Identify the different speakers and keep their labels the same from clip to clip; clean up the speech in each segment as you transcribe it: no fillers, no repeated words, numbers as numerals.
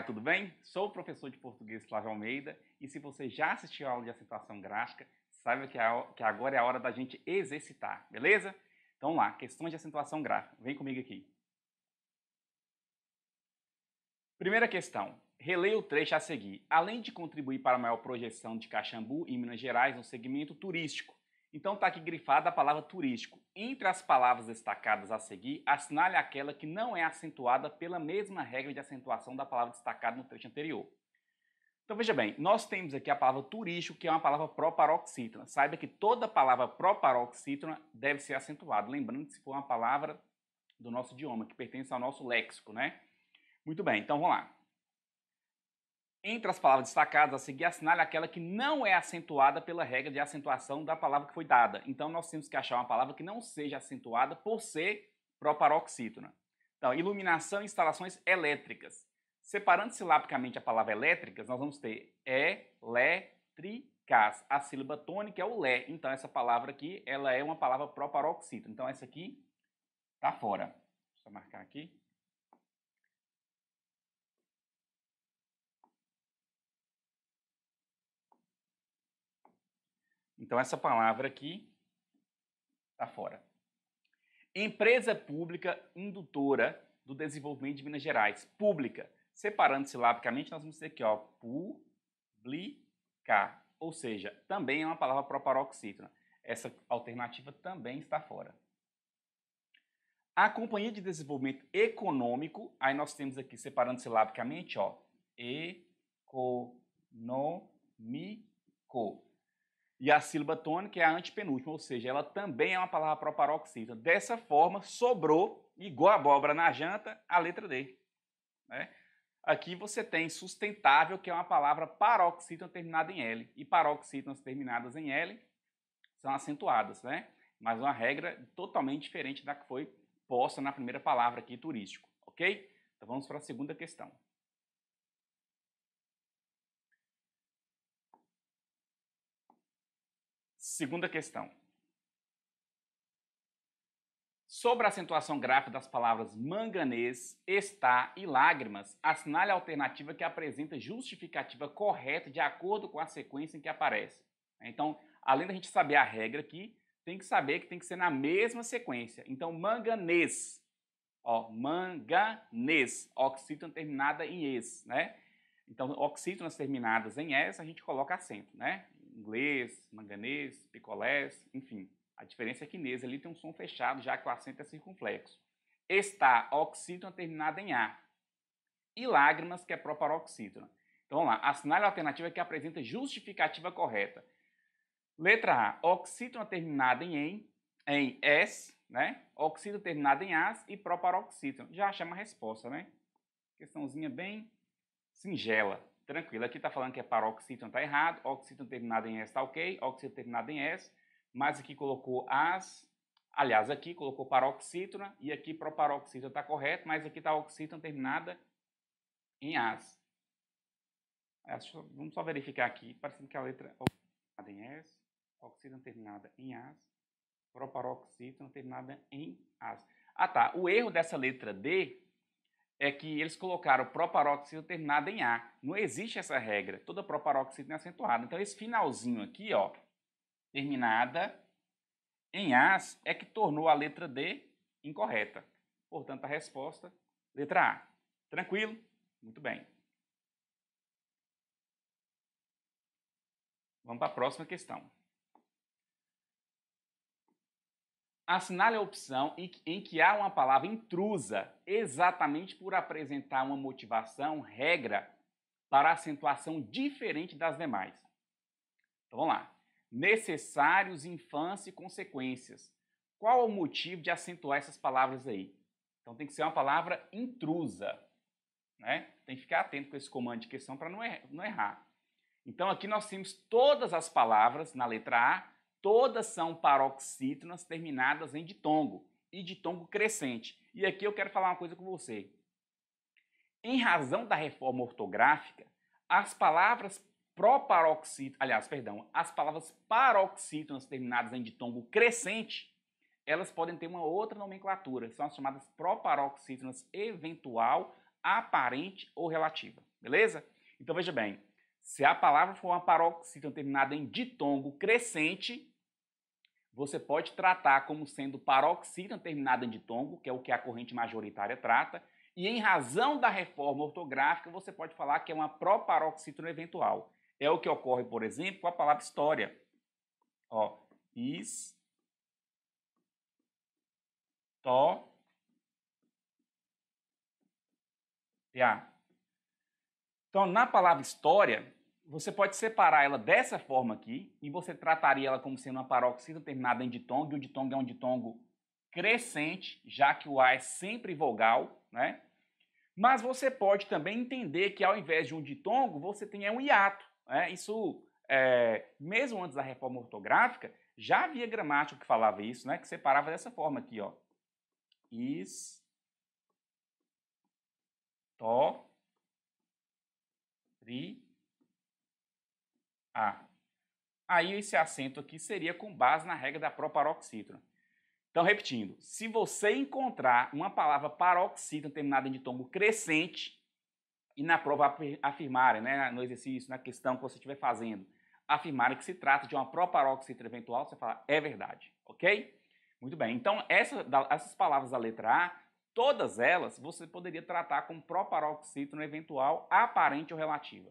Speaker 1: vai, tudo bem? Sou o professor de português Flávio Almeida e se você já assistiu a aula de acentuação gráfica, saiba que agora é a hora da gente exercitar, beleza? Então vamos lá, questões de acentuação gráfica. Vem comigo aqui. Primeira questão. Releia o trecho a seguir. Além de contribuir para a maior projeção de Caxambu em Minas Gerais no segmento turístico. Então está aqui grifada a palavra turístico. Entre as palavras destacadas a seguir, assinale aquela que não é acentuada pela mesma regra de acentuação da palavra destacada no trecho anterior. Então veja bem, nós temos aqui a palavra turístico, que é uma palavra proparoxítona. Saiba que toda palavra proparoxítona deve ser acentuada. Lembrando que se for uma palavra do nosso idioma, que pertence ao nosso léxico, né? Muito bem, então vamos lá. Entre as palavras destacadas a seguir, assinale aquela que não é acentuada pela regra de acentuação da palavra que foi dada. Então, nós temos que achar uma palavra que não seja acentuada por ser proparoxítona. Então, iluminação e instalações elétricas. Separando silabicamente a palavra elétricas, nós vamos ter elétricas. A sílaba tônica é o lé. Então, essa palavra aqui, ela é uma palavra proparoxítona. Então, essa aqui está fora. Deixa eu marcar aqui. Então, essa palavra aqui está fora. Empresa pública indutora do desenvolvimento de Minas Gerais. Pública. Separando silabicamente, nós vamos ter aqui, ó, publicar. Ou seja, também é uma palavra proparoxítona. Essa alternativa também está fora. A Companhia de Desenvolvimento Econômico, aí nós temos aqui, separando silabicamente, ó, econômico. E a sílaba tônica é a antepenúltima, ou seja, ela também é uma palavra proparoxítona. Dessa forma, sobrou, igual a abóbora na janta, a letra D. Né? Aqui você tem sustentável, que é uma palavra paroxítona terminada em L. E paroxítonas terminadas em L são acentuadas, né? Mas uma regra totalmente diferente da que foi posta na primeira palavra aqui, turístico. Ok? Então vamos para a segunda questão. Segunda questão. Sobre a acentuação gráfica das palavras manganês, está e lágrimas, assinale a alternativa que apresenta justificativa correta de acordo com a sequência em que aparece. Então, além da gente saber a regra aqui, tem que saber que tem que ser na mesma sequência. Então, manganês, ó, manganês, oxítona terminada em es, né? Então, oxítonas terminadas em S, a gente coloca acento, né? Inglês, manganês, picolés, enfim. A diferença é que nesse ali tem um som fechado, já que o acento é circunflexo. Está, oxítona terminada em A. E lágrimas, que é proparoxítona. Então, vamos lá. Assinale a alternativa que apresenta justificativa correta. Letra A, oxítona terminada em S, né? Oxítona terminada em As e proparoxítona. Já achamos a resposta, né? Questãozinha bem singela, tranquilo. Aqui está falando que é paroxítona, está errado. Oxítona terminada em S está ok. Oxítona terminada em S. Mas aqui colocou as. Aliás, aqui colocou paroxítona e aqui proparoxítona está correto, mas aqui está oxítona terminada em as. Vamos só verificar aqui, parecendo que a letra terminada em S, oxítona terminada em as, proparoxítona terminada em as. Ah tá, o erro dessa letra D é que eles colocaram proparoxítona terminada em A. Não existe essa regra. Toda proparoxítona é acentuada. Então, esse finalzinho aqui, ó, terminada em As, é que tornou a letra D incorreta. Portanto, a resposta, letra A. Tranquilo? Muito bem. Vamos para a próxima questão. Assinale a opção em que há uma palavra intrusa, exatamente por apresentar uma motivação, regra, para acentuação diferente das demais. Então vamos lá. Necessários, infância e consequências. Qual o motivo de acentuar essas palavras aí? Então tem que ser uma palavra intrusa. Né? Tem que ficar atento com esse comando de questão para não errar. Então aqui nós temos todas as palavras na letra A, todas são paroxítonas terminadas em ditongo e ditongo crescente. E aqui eu quero falar uma coisa com você. Em razão da reforma ortográfica, as palavras as palavras paroxítonas terminadas em ditongo crescente, elas podem ter uma outra nomenclatura, são as chamadas proparoxítonas eventual, aparente ou relativa. beleza? Então veja bem, se a palavra for uma paroxítona terminada em ditongo crescente, você pode tratar como sendo paroxítona terminada em ditongo, que é o que a corrente majoritária trata, e em razão da reforma ortográfica, você pode falar que é uma proparoxítona eventual. É o que ocorre, por exemplo, com a palavra história. Ó, Então, na palavra história, você pode separar ela dessa forma aqui, e você trataria ela como sendo uma paroxítona terminada em ditongo, e o ditongo é um ditongo crescente, já que o A é sempre vogal, né? Mas você pode também entender que ao invés de um ditongo, você tem um hiato, né? Isso, mesmo antes da reforma ortográfica, já havia gramática que falava isso, né? Que separava dessa forma aqui, ó. Aí esse acento aqui seria com base na regra da proparoxítona. Então, repetindo, se você encontrar uma palavra paroxítona terminada em ditongo crescente, e na prova afirmarem, né, no exercício, na questão que você estiver fazendo, afirmarem que se trata de uma proparoxítona eventual, você fala, é verdade, ok? Muito bem, então essas palavras da letra A, todas elas você poderia tratar como proparoxítona eventual aparente ou relativa.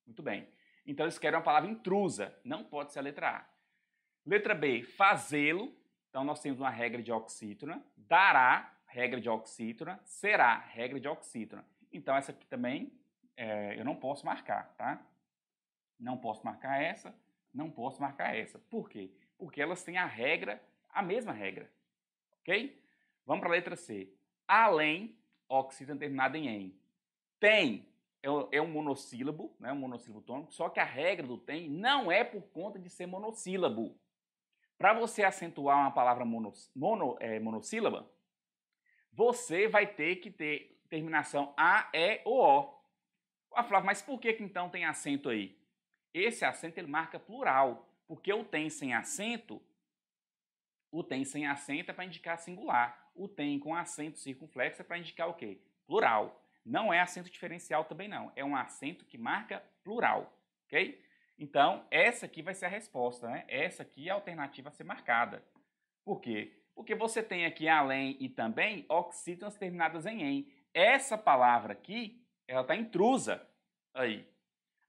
Speaker 1: Muito bem, então eles querem uma palavra intrusa, não pode ser a letra A. Letra B, fazê-lo. Então, nós temos uma regra de oxítona. Dará, regra de oxítona. Será, regra de oxítona. Então, essa aqui também eu não posso marcar, tá? Não posso marcar essa, não posso marcar essa. Por quê? Porque elas têm a mesma regra. Ok? Vamos para a letra C. Além, oxítona terminada em. Tem é um monossílabo, né? Um monossílabo tônico, só que a regra do tem não é por conta de ser monossílabo. Para você acentuar uma palavra monossílaba, você vai ter que ter terminação A, E ou O. Ah, Flávio, mas por que então tem acento aí? Esse acento ele marca plural, porque o tem sem acento é para indicar singular. O tem com acento circunflexo é para indicar o quê? Plural. Não é acento diferencial também não, é um acento que marca plural, ok? Então, essa aqui vai ser a resposta, né? Essa aqui é a alternativa a ser marcada. Por quê? Porque você tem aqui além e também oxítonas terminadas em. Essa palavra aqui, ela está intrusa aí.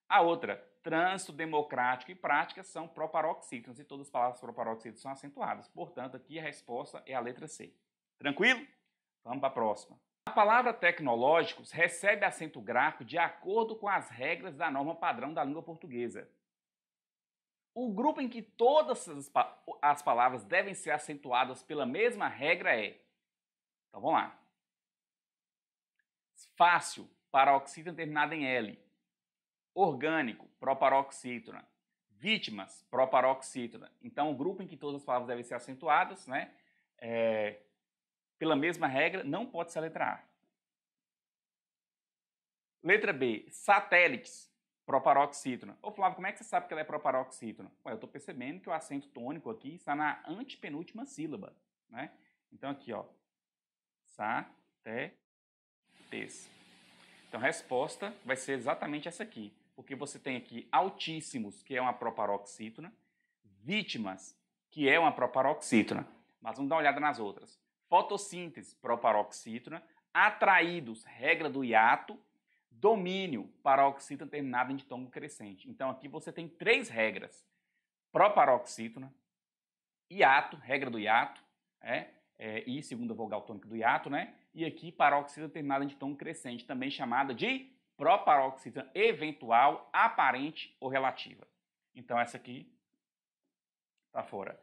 Speaker 1: A outra, trânsito, democrático e prática são proparoxítonas e todas as palavras proparoxítonas são acentuadas. Portanto, aqui a resposta é a letra C. Tranquilo? Vamos para a próxima. A palavra tecnológicos recebe acento gráfico de acordo com as regras da norma padrão da língua portuguesa. O grupo em que todas as palavras devem ser acentuadas pela mesma regra é... Então vamos lá. Fácil, paroxítona terminada em L. Orgânico, proparoxítona. Vítimas, proparoxítona. Então o grupo em que todas as palavras devem ser acentuadas, né, pela mesma regra, não pode ser a letra A. Letra B, satélites, proparoxítona. Ô Flávio, como é que você sabe que ela é proparoxítona? Ué, eu estou percebendo que o acento tônico aqui está na antepenúltima sílaba, né? Então aqui, ó, satélites. Então a resposta vai ser exatamente essa aqui, porque você tem aqui altíssimos, que é uma proparoxítona, vítimas, que é uma proparoxítona. Mas vamos dar uma olhada nas outras. Fotossíntese, proparoxítona, atraídos, regra do hiato, domínio, paroxítona terminada em ditongo crescente. Então aqui você tem três regras: proparoxítona, hiato, regra do hiato, e segunda vogal tônica do hiato, né? E aqui paroxítona terminada em ditongo crescente, também chamada de proparoxítona eventual, aparente ou relativa. Então essa aqui está fora.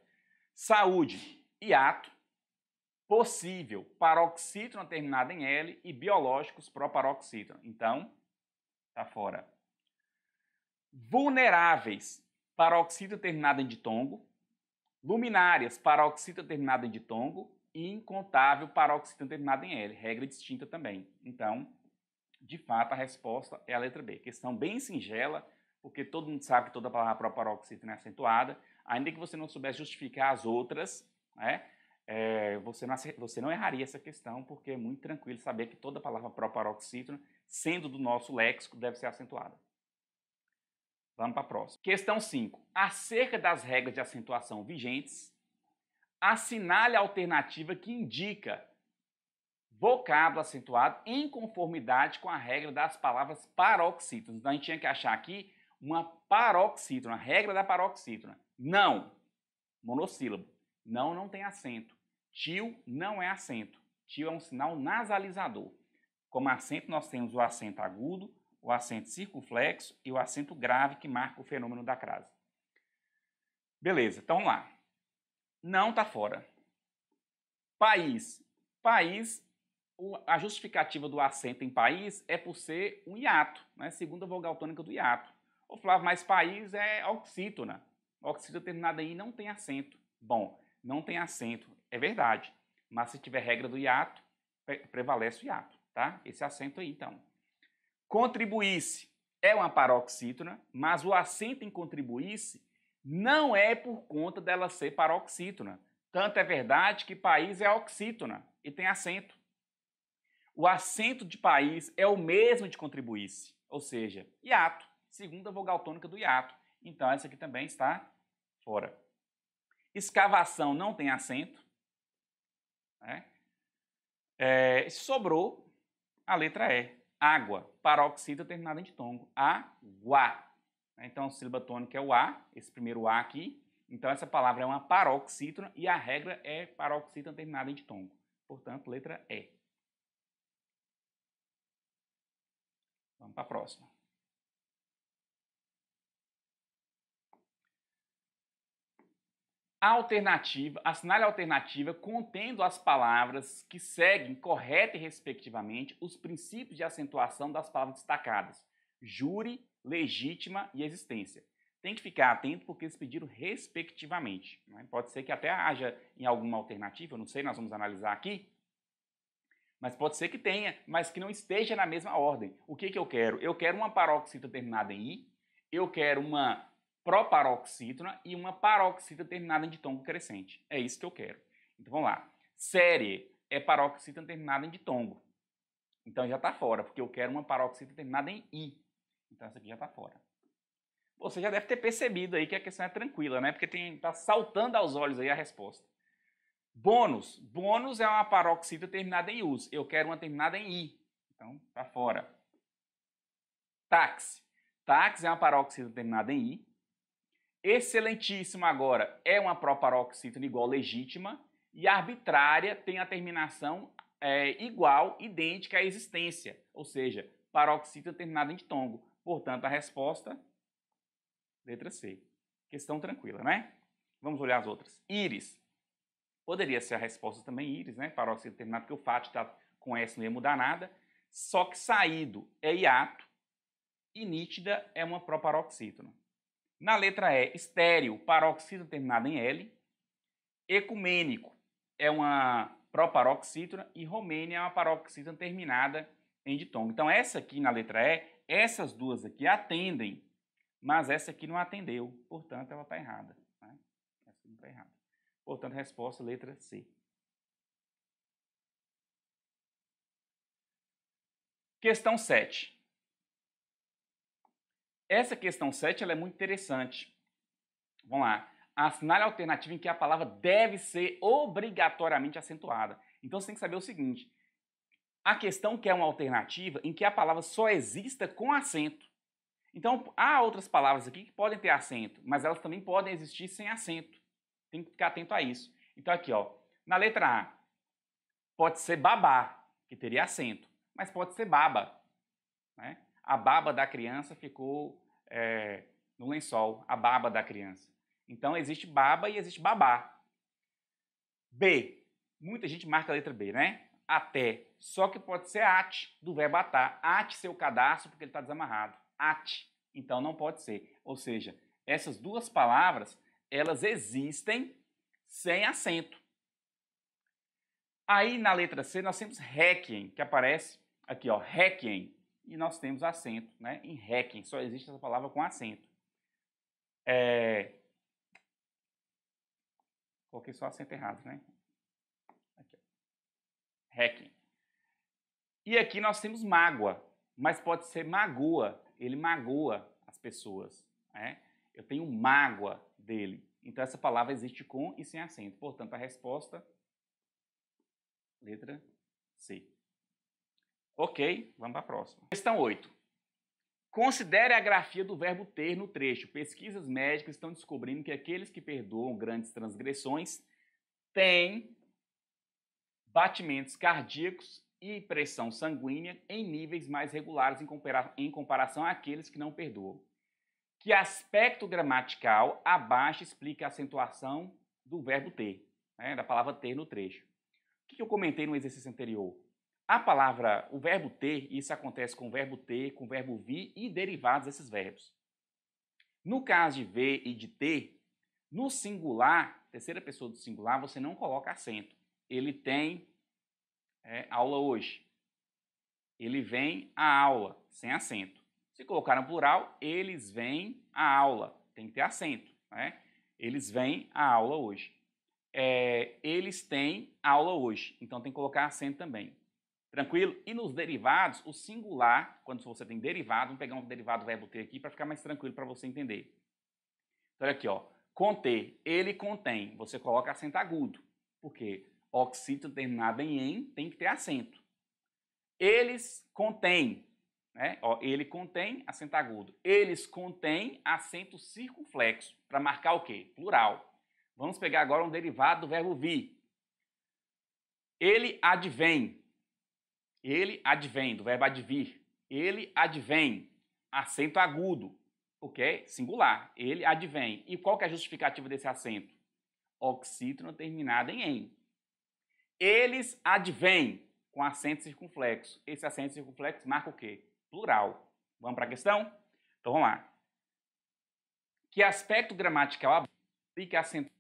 Speaker 1: Saúde, hiato, possível, paroxítona terminada em L e biológicos, proparoxítona. Então, está fora. Vulneráveis, paroxítona terminada em ditongo. Luminárias, paroxítona terminada em ditongo. E incontável, paroxítona terminada em L. Regra distinta também. Então, de fato, a resposta é a letra B. Questão bem singela, porque todo mundo sabe que toda palavra proparoxítona é acentuada. Ainda que você não soubesse justificar as outras, né? você não erraria essa questão, porque é muito tranquilo saber que toda palavra proparoxítona, sendo do nosso léxico, deve ser acentuada. Vamos para a próxima. Questão 5. Acerca das regras de acentuação vigentes, assinale a alternativa que indica vocábulo acentuado em conformidade com a regra das palavras paroxítonas. Então, a gente tinha que achar aqui uma paroxítona, a regra da paroxítona. Não, monossílabo. Não, não tem acento. Tio não é acento. Tio é um sinal nasalizador. Como acento, nós temos o acento agudo, o acento circunflexo e o acento grave, que marca o fenômeno da crase. Beleza, então vamos lá. Não está fora. País. País, a justificativa do acento em país é por ser um hiato, né? Segunda vogal tônica do hiato. Ô Flávio, mas país é oxítona. Oxítona terminada em I não tem acento. Bom, não tem acento, é verdade. Mas se tiver regra do hiato, prevalece o hiato, tá? Esse acento aí, então. Contribuísse é uma paroxítona, mas o acento em contribuísse não é por conta dela ser paroxítona. Tanto é verdade que país é oxítona e tem acento. O acento de país é o mesmo de contribuísse, ou seja, hiato, segunda vogal tônica do hiato. Então, essa aqui também está fora. Escavação não tem acento. Né? Sobrou a letra E. Água, paroxítona terminada em ditongo. Água. Então, a sílaba tônica é o A, esse primeiro A aqui. Então, essa palavra é uma paroxítona e a regra é paroxítona terminada em ditongo. Portanto, letra E. Vamos para a próxima. Assinale a alternativa contendo as palavras que seguem correta e respectivamente os princípios de acentuação das palavras destacadas: júri, legítima e existência. Tem que ficar atento porque eles pediram respectivamente. Né? Pode ser que até haja em alguma alternativa, eu não sei, nós vamos analisar aqui. Mas pode ser que tenha, mas que não esteja na mesma ordem. O que eu quero? Eu quero uma paroxítona terminada em I, eu quero uma proparoxítona e uma paroxítona terminada em ditongo crescente. É isso que eu quero. Então vamos lá. Série é paroxítona terminada em ditongo. Então já está fora, porque eu quero uma paroxítona terminada em I. Então essa aqui já está fora. Você já deve ter percebido aí que a questão é tranquila, né? Porque está saltando aos olhos aí a resposta. Bônus. Bônus é uma paroxítona terminada em us. Eu quero uma terminada em I. Então, tá fora. Táxi. Táxi é uma paroxítona terminada em I. Excelentíssimo agora é uma proparoxítona igual legítima. E arbitrária tem a terminação igual, idêntica à existência. Ou seja, paroxítona terminada em ditongo. Portanto, a resposta, letra C. Questão tranquila, né? Vamos olhar as outras. Íris. Poderia ser a resposta também íris, né? Paroxítona terminada, porque o fato de estar com S não ia mudar nada. Só que saído é hiato e nítida é uma proparoxítona. Na letra E, estéreo, paroxítona terminada em L. Ecumênico é uma proparoxítona e romênia é uma paroxítona terminada em ditongo. Então, essa aqui na letra E, essas duas aqui atendem, mas essa aqui não atendeu. Portanto, ela está errada. Né? Essa não está errada. Portanto, a resposta, letra C. Questão 7. Essa questão 7 ela é muito interessante. Vamos lá. Assinale a alternativa em que a palavra deve ser obrigatoriamente acentuada. Então, você tem que saber o seguinte. A questão quer uma alternativa em que a palavra só exista com acento. Então, há outras palavras aqui que podem ter acento, mas elas também podem existir sem acento. Tem que ficar atento a isso. Então aqui, ó, na letra A, pode ser babá, que teria acento, mas pode ser baba. Né? A baba da criança ficou no lençol, a baba da criança. Então existe baba e existe babá. B, muita gente marca a letra B, né? Até, só que pode ser ate, do verbo atar. Ate seu cadastro porque ele está desamarrado. Ate, então não pode ser. Ou seja, essas duas palavras, elas existem sem acento. Aí na letra C nós temos requiem, que aparece aqui, ó, requiem, e nós temos acento, né? Em requiem só existe essa palavra com acento. Coloquei só acento errado, né? Hacking. E aqui nós temos mágoa, mas pode ser magoa. Ele magoa as pessoas. Né? Eu tenho mágoa dele. Então essa palavra existe com e sem acento. Portanto, a resposta, letra C. Ok, vamos para a próxima. Questão 8. Considere a grafia do verbo ter no trecho. Pesquisas médicas estão descobrindo que aqueles que perdoam grandes transgressões têm batimentos cardíacos e pressão sanguínea em níveis mais regulares em comparação àqueles que não perdoam. Que aspecto gramatical abaixo explica a acentuação do verbo ter, né, da palavra ter no trecho? O que eu comentei no exercício anterior? A palavra, o verbo ter, isso acontece com o verbo ter, com o verbo vir e derivados desses verbos. No caso de ver e de ter, no singular, terceira pessoa do singular, você não coloca acento. Ele tem aula hoje. Ele vem à aula, sem acento. Se colocar no plural, eles vêm à aula. Tem que ter acento. Né? Eles vêm à aula hoje. Eles têm aula hoje. Então tem que colocar acento também. Tranquilo? E nos derivados, o singular, quando você tem derivado, vamos pegar um derivado do verbo ter aqui para ficar mais tranquilo para você entender. Então, olha aqui, ó. Conter, ele contém. Você coloca acento agudo. Por quê? Oxítono terminado em tem que ter acento. Eles contêm, né? Ó, ele contém acento agudo. Eles contêm acento circunflexo. Para marcar o quê? Plural. Vamos pegar agora um derivado do verbo vir. Ele advém. Ele advém, do verbo advir. Ele advém. Acento agudo. Ok? Singular. Ele advém. E qual que é a justificativa desse acento? Oxítono terminado em. Eles advêm com acento circunflexo. Esse acento circunflexo marca o quê? Plural. Vamos para a questão? Então vamos lá. Que aspecto gramatical aplica acento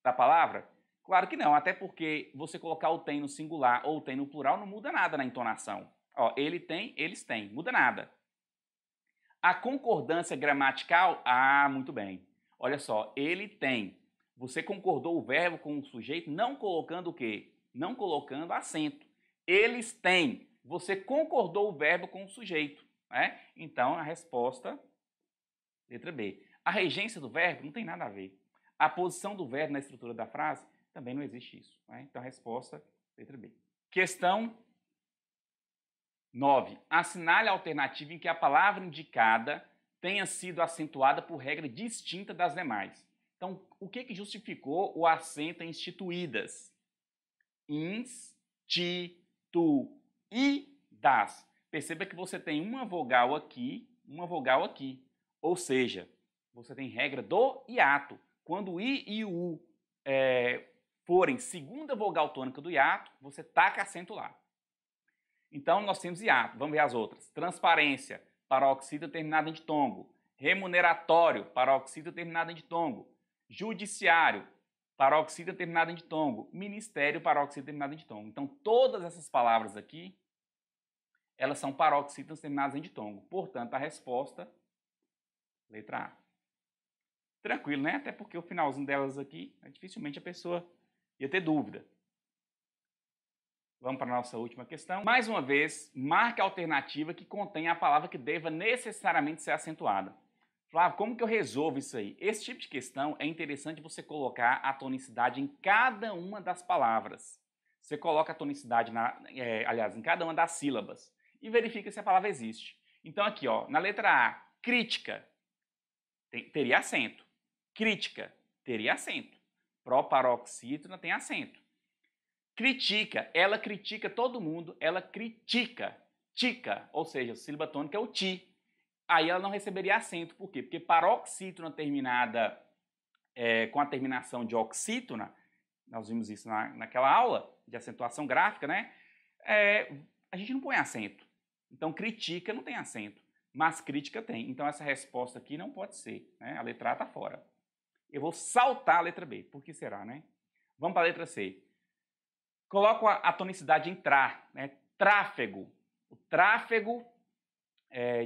Speaker 1: da palavra? Claro que não, até porque você colocar o tem no singular ou o tem no plural não muda nada na entonação. Ó, ele tem, eles têm, muda nada. A concordância gramatical, muito bem. Olha só, ele tem. Você concordou o verbo com o sujeito não colocando o quê? Não colocando acento. Eles têm. Você concordou o verbo com o sujeito. Né? Então, a resposta, letra B. A regência do verbo não tem nada a ver. A posição do verbo na estrutura da frase, também não existe isso. Né? Então, a resposta, letra B. Questão 9. Assinale a alternativa em que a palavra indicada tenha sido acentuada por regra distinta das demais. Então, o que justificou o acento em instituídas? Ins, ti, tu, i, das. Perceba que você tem uma vogal aqui. Ou seja, você tem regra do hiato. Quando o i e o u forem segunda vogal tônica do hiato, você taca acento lá. Então, nós temos hiato. Vamos ver as outras. Transparência, paroxítona terminada em ditongo. Remuneratório, paroxítona terminada em ditongo. Judiciário, paroxítona terminada em ditongo. Ministério, paroxítona terminada em ditongo. Então, todas essas palavras aqui, elas são paroxítonas terminadas em ditongo. Portanto, a resposta, letra A. Tranquilo, né? Até porque o finalzinho delas aqui, dificilmente a pessoa ia ter dúvida. Vamos para a nossa última questão. Mais uma vez, marque a alternativa que contém a palavra que deva necessariamente ser acentuada. Flávio, como que eu resolvo isso aí? Esse tipo de questão é interessante você colocar a tonicidade em cada uma das palavras. Você coloca a tonicidade, em cada uma das sílabas e verifica se a palavra existe. Então aqui, ó, na letra A, crítica, teria acento. Crítica, teria acento. Proparoxítona tem acento. Critica, ela critica todo mundo, ela critica, tica, ou seja, a sílaba tônica é o ti. Aí ela não receberia acento, por quê? Porque paroxítona terminada com a terminação de oxítona, nós vimos isso naquela aula de acentuação gráfica, né? A gente não põe acento. Então, critica não tem acento, mas crítica tem. Então, essa resposta aqui não pode ser, né? A letra A está fora. Eu vou saltar a letra B, por que será, né? Vamos para a letra C. Coloco a tonicidade em tra, né? Tráfego. O tráfego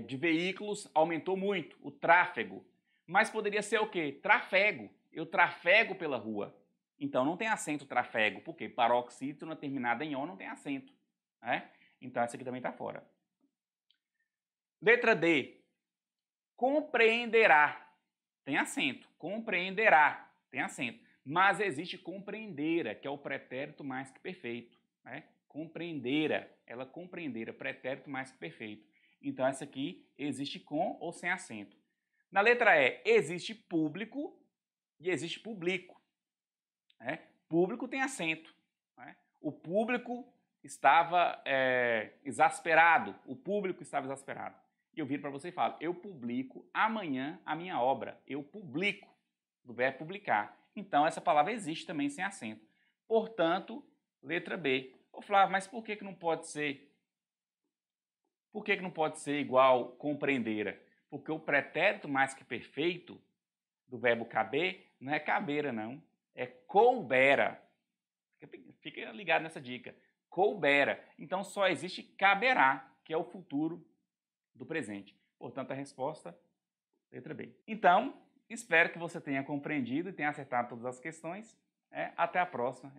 Speaker 1: de veículos aumentou muito, o tráfego. Mas poderia ser o quê? Trafego. Eu trafego pela rua. Então não tem acento trafego, porque paroxítona terminada em O não tem acento, né? Então essa aqui também está fora. Letra D. Compreenderá. Tem acento. Compreenderá. Tem acento. Mas existe compreendera, que é o pretérito mais que perfeito, né? Compreendera. Ela compreendera, pretérito mais que perfeito. Então essa aqui existe com ou sem acento. Na letra E, existe público e existe publico. Né? Público tem acento. Né? O público estava exasperado. O público estava exasperado. E eu viro para você e falo, eu publico amanhã a minha obra. Eu publico, do verbo publicar. Então, essa palavra existe também sem acento. Portanto, letra B. Ô Flávio, mas por que não pode ser? Por que não pode ser igual compreendera? Porque o pretérito mais que perfeito do verbo caber não é cabeira, não. É coubera. Fica ligado nessa dica. Coubera. Então, só existe caberá, que é o futuro do presente. Portanto, a resposta, letra B. Então, espero que você tenha compreendido e tenha acertado todas as questões. Até a próxima.